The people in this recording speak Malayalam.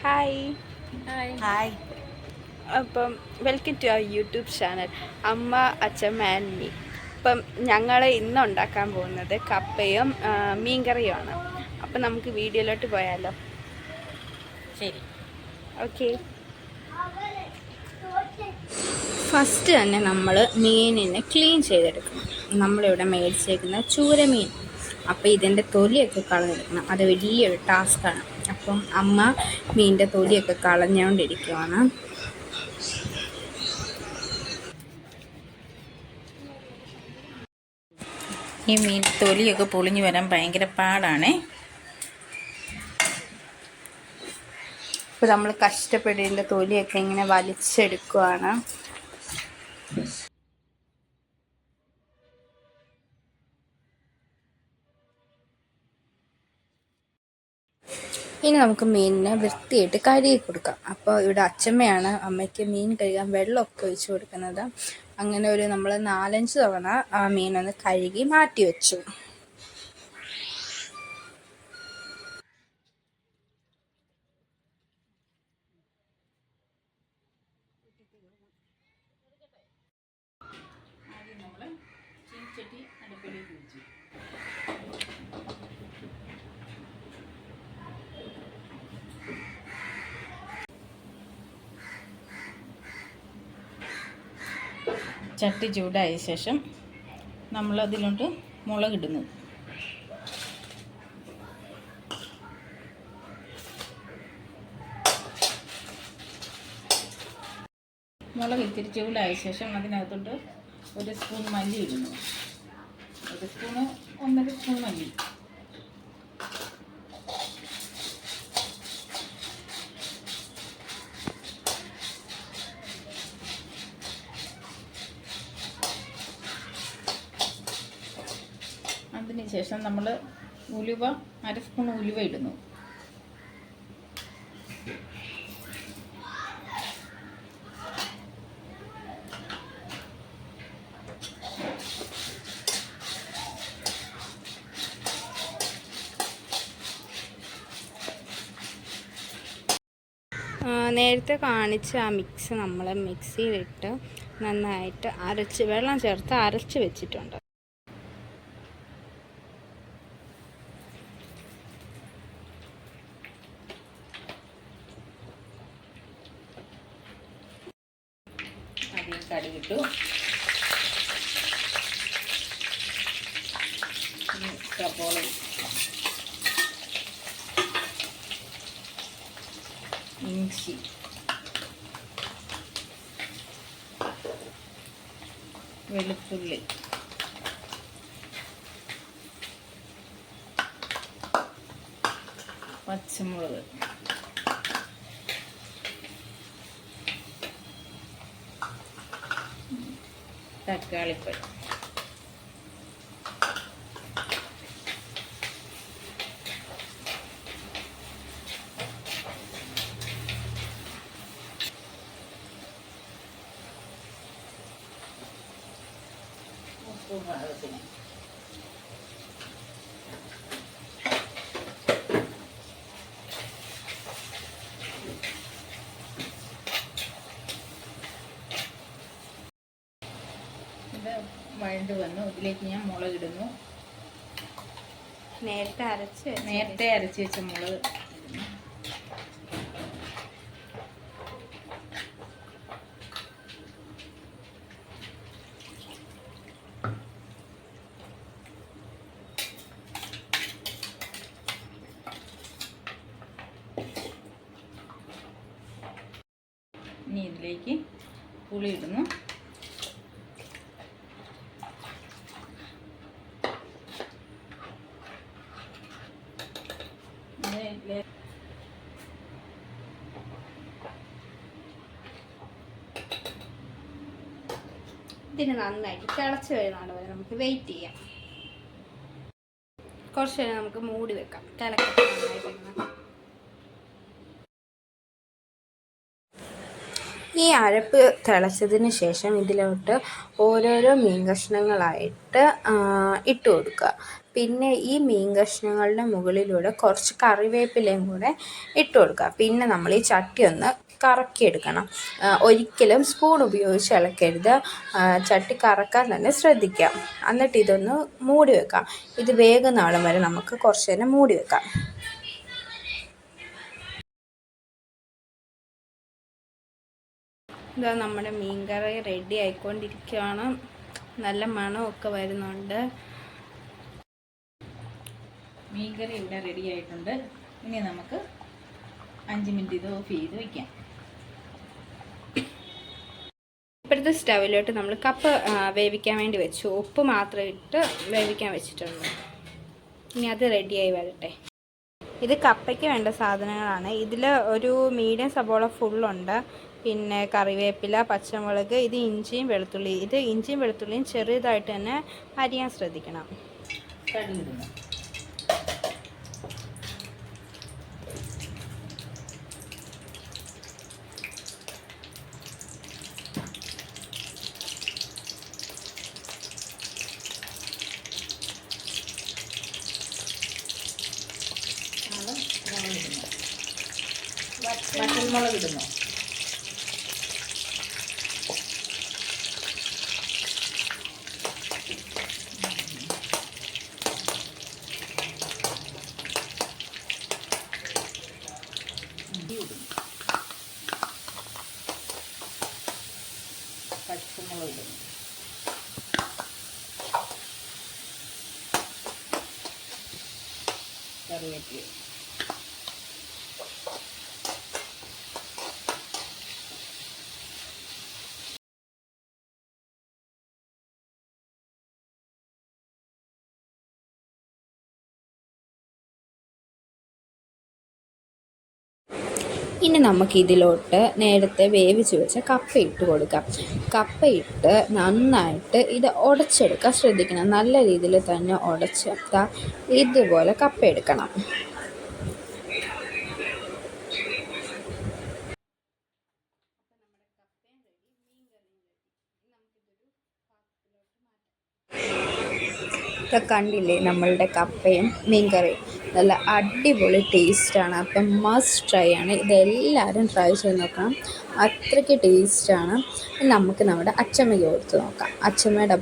ഹായ്. Hi hi. അപ്പം welcome to our YouTube channel അമ്മ അച്ഛമ്മ ആൻഡ് മീ. അപ്പം ഞങ്ങൾ ഇന്ന് ഉണ്ടാക്കാൻ പോകുന്നത് കപ്പയും മീൻകറിയുമാണ്. അപ്പം നമുക്ക് വീഡിയോയിലോട്ട് പോയാലോ? ശരി. ഓക്കെ. ഫസ്റ്റ് തന്നെ നമ്മൾ മീനിനെ ക്ലീൻ ചെയ്തെടുക്കണം. നമ്മളിവിടെ മേടിച്ചേക്കുന്ന ചൂരമീൻ. അപ്പോൾ ഇതിൻ്റെ തൊലിയൊക്കെ കളഞ്ഞെടുക്കണം. അത് വലിയൊരു ടാസ്ക്കാണ്. അപ്പം അമ്മ മീനിൻ്റെ തൊലിയൊക്കെ കളഞ്ഞുകൊണ്ടിരിക്കുവാണ്. ഈ മീൻ തൊലിയൊക്കെ പൊളിഞ്ഞു വരാൻ ഭയങ്കര പാടാണേ. ഇപ്പോൾ നമ്മൾ കഷ്ടപ്പെട്ട് തൊലിയൊക്കെ ഇങ്ങനെ വലിച്ചെടുക്കുവാണ്. ഇനി നമുക്ക് മീനിനെ വൃത്തിയായിട്ട് കഴുകി കൊടുക്കാം. അപ്പോൾ ഇവിടെ അച്ഛമ്മയാണ് അമ്മയ്ക്ക് മീൻ കഴുകാൻ വെള്ളമൊക്കെ ഒഴിച്ച് കൊടുക്കുന്നത്. അങ്ങനെ നമ്മൾ 4-5 തവണ ആ മീനൊന്ന് കഴുകി മാറ്റി വെച്ചു. ചട്ടി ചൂടായ ശേഷം നമ്മളതിലോട്ട് മുളകിടുന്നു. മുളക് ഇത്തിരി ചൂടായ ശേഷം അതിനകത്തോട്ട് 1 സ്പൂൺ മല്ലി ഇടുന്നു. 1 സ്പൂണ് 1.5 സ്പൂൺ മല്ലി. അതിനുശേഷം നമ്മൾ ഉലുവ 1/2 സ്പൂൺ ഉലുവ ഇടുന്നു. നേരത്തെ കാണിച്ച ആ മിക്സ് നമ്മൾ മിക്സിയിലിട്ട് നന്നായിട്ട് വെള്ളം ചേർത്ത് അരച്ച് വെച്ചിട്ടുണ്ട്. അതിൽ കടുകിട്ടു. സവോള, ഇഞ്ചി, വെളുത്തുള്ളി, പച്ചമുളക്, തക്കാളിപ്പഴം, ഉപ്പ് പാകത്തിന്. ഇത് വഴണ്ട് വന്നു. ഇതിലേക്ക് ഞാൻ മുളകിടുന്നു. നേരത്തെ അരച്ച് വെച്ച മുളക് ഇടുന്നു. ഇനി ഇതിലേക്ക് പുളി ഇടുന്നു. ഇതിന് നന്നായിട്ട് തിളച്ച് വരുന്നതാണ് വരെ നമുക്ക് വെയിറ്റ് ചെയ്യാം. കുറച്ച് നേരം നമുക്ക് മൂടി വെക്കാം. ഈ അരപ്പ് തിളച്ചതിന് ശേഷം ഇതിലോട്ട് ഓരോരോ മീൻ കഷ്ണങ്ങളായിട്ട് ഇട്ട് കൊടുക്കുക. പിന്നെ ഈ മീൻ കഷ്ണങ്ങളുടെ മുകളിലൂടെ കുറച്ച് കറിവേപ്പിലയും കൂടെ ഇട്ട് കൊടുക്കുക. പിന്നെ നമ്മൾ ഈ ചട്ടി ഒന്ന് കറക്കിയെടുക്കണം. ഒരിക്കലും സ്പൂൺ ഉപയോഗിച്ച് ഇളക്കരുത്. ചട്ടി കറക്കാൻ തന്നെ ശ്രദ്ധിക്കാം. എന്നിട്ട് ഇതൊന്ന് മൂടി വെക്കാം. ഇത് വേഗനാളം വരെ നമുക്ക് കുറച്ച് നേരം മൂടി വെക്കാം. ഇതാ നമ്മുടെ മീൻകറി റെഡി ആയിക്കൊണ്ടിരിക്കുകയാണ്. നല്ല മണമൊക്കെ വരുന്നുണ്ട്. മീൻകറി ഇവിടെ റെഡി ആയിട്ടുണ്ട്. ഇനി നമുക്ക് 5 മിനിറ്റ് ഇത് ഓഫ് ചെയ്ത് വയ്ക്കാം. ഇപ്പോഴത്തെ സ്റ്റവിലോട്ട് നമ്മൾ കപ്പ വേവിക്കാൻ വേണ്ടി വെച്ചു. ഉപ്പ് മാത്രം ഇട്ട് വേവിക്കാൻ വെച്ചിട്ടുണ്ട്. ഇനി അത് റെഡിയായി വരട്ടെ. ഇത് കപ്പയ്ക്ക് വേണ്ട സാധനങ്ങളാണ്. ഇതിൽ ഒരു മീഡിയം സബോള ഫുള്ളുണ്ട്. പിന്നെ കറിവേപ്പില, പച്ചമുളക്, ഇത് ഇഞ്ചിയും വെളുത്തുള്ളി. ഇത് ഇഞ്ചിയും വെളുത്തുള്ളിയും ചെറുതായിട്ട് തന്നെ അരിയാൻ ശ്രദ്ധിക്കണം. കടുകിടുന്നു. വറ്റൽമുളക് ഇടുന്നു. പച്ചമുളക് ഇടുന്നു. കറിവേപ്പില. ഇനി നമുക്കിതിലോട്ട് നേരത്തെ വേവിച്ച് വെച്ച കപ്പ ഇട്ട് കൊടുക്കാം. കപ്പയിട്ട് നന്നായിട്ട് ഇത് ഉടച്ചെടുക്കാൻ ശ്രദ്ധിക്കണം. നല്ല രീതിയിൽ തന്നെ ഉടച്ചെടുത്താൽ ഇതുപോലെ കപ്പ എടുക്കണം. ഇതൊക്കെ കണ്ടില്ലേ, നമ്മളുടെ കപ്പയും മീൻകറിയും നല്ല അടിപൊളി ടേസ്റ്റാണ്. അപ്പം മസ്റ്റ് ട്രൈ ആണ്. ഇതെല്ലാവരും ട്രൈ ചെയ്ത് നോക്കണം. അത്രയ്ക്ക് ടേസ്റ്റാണ്. നമുക്ക് നമ്മുടെ അച്ചമ്മയ്ക്ക് കൊടുത്ത് നോക്കാം. അച്ചമ്മയുടെ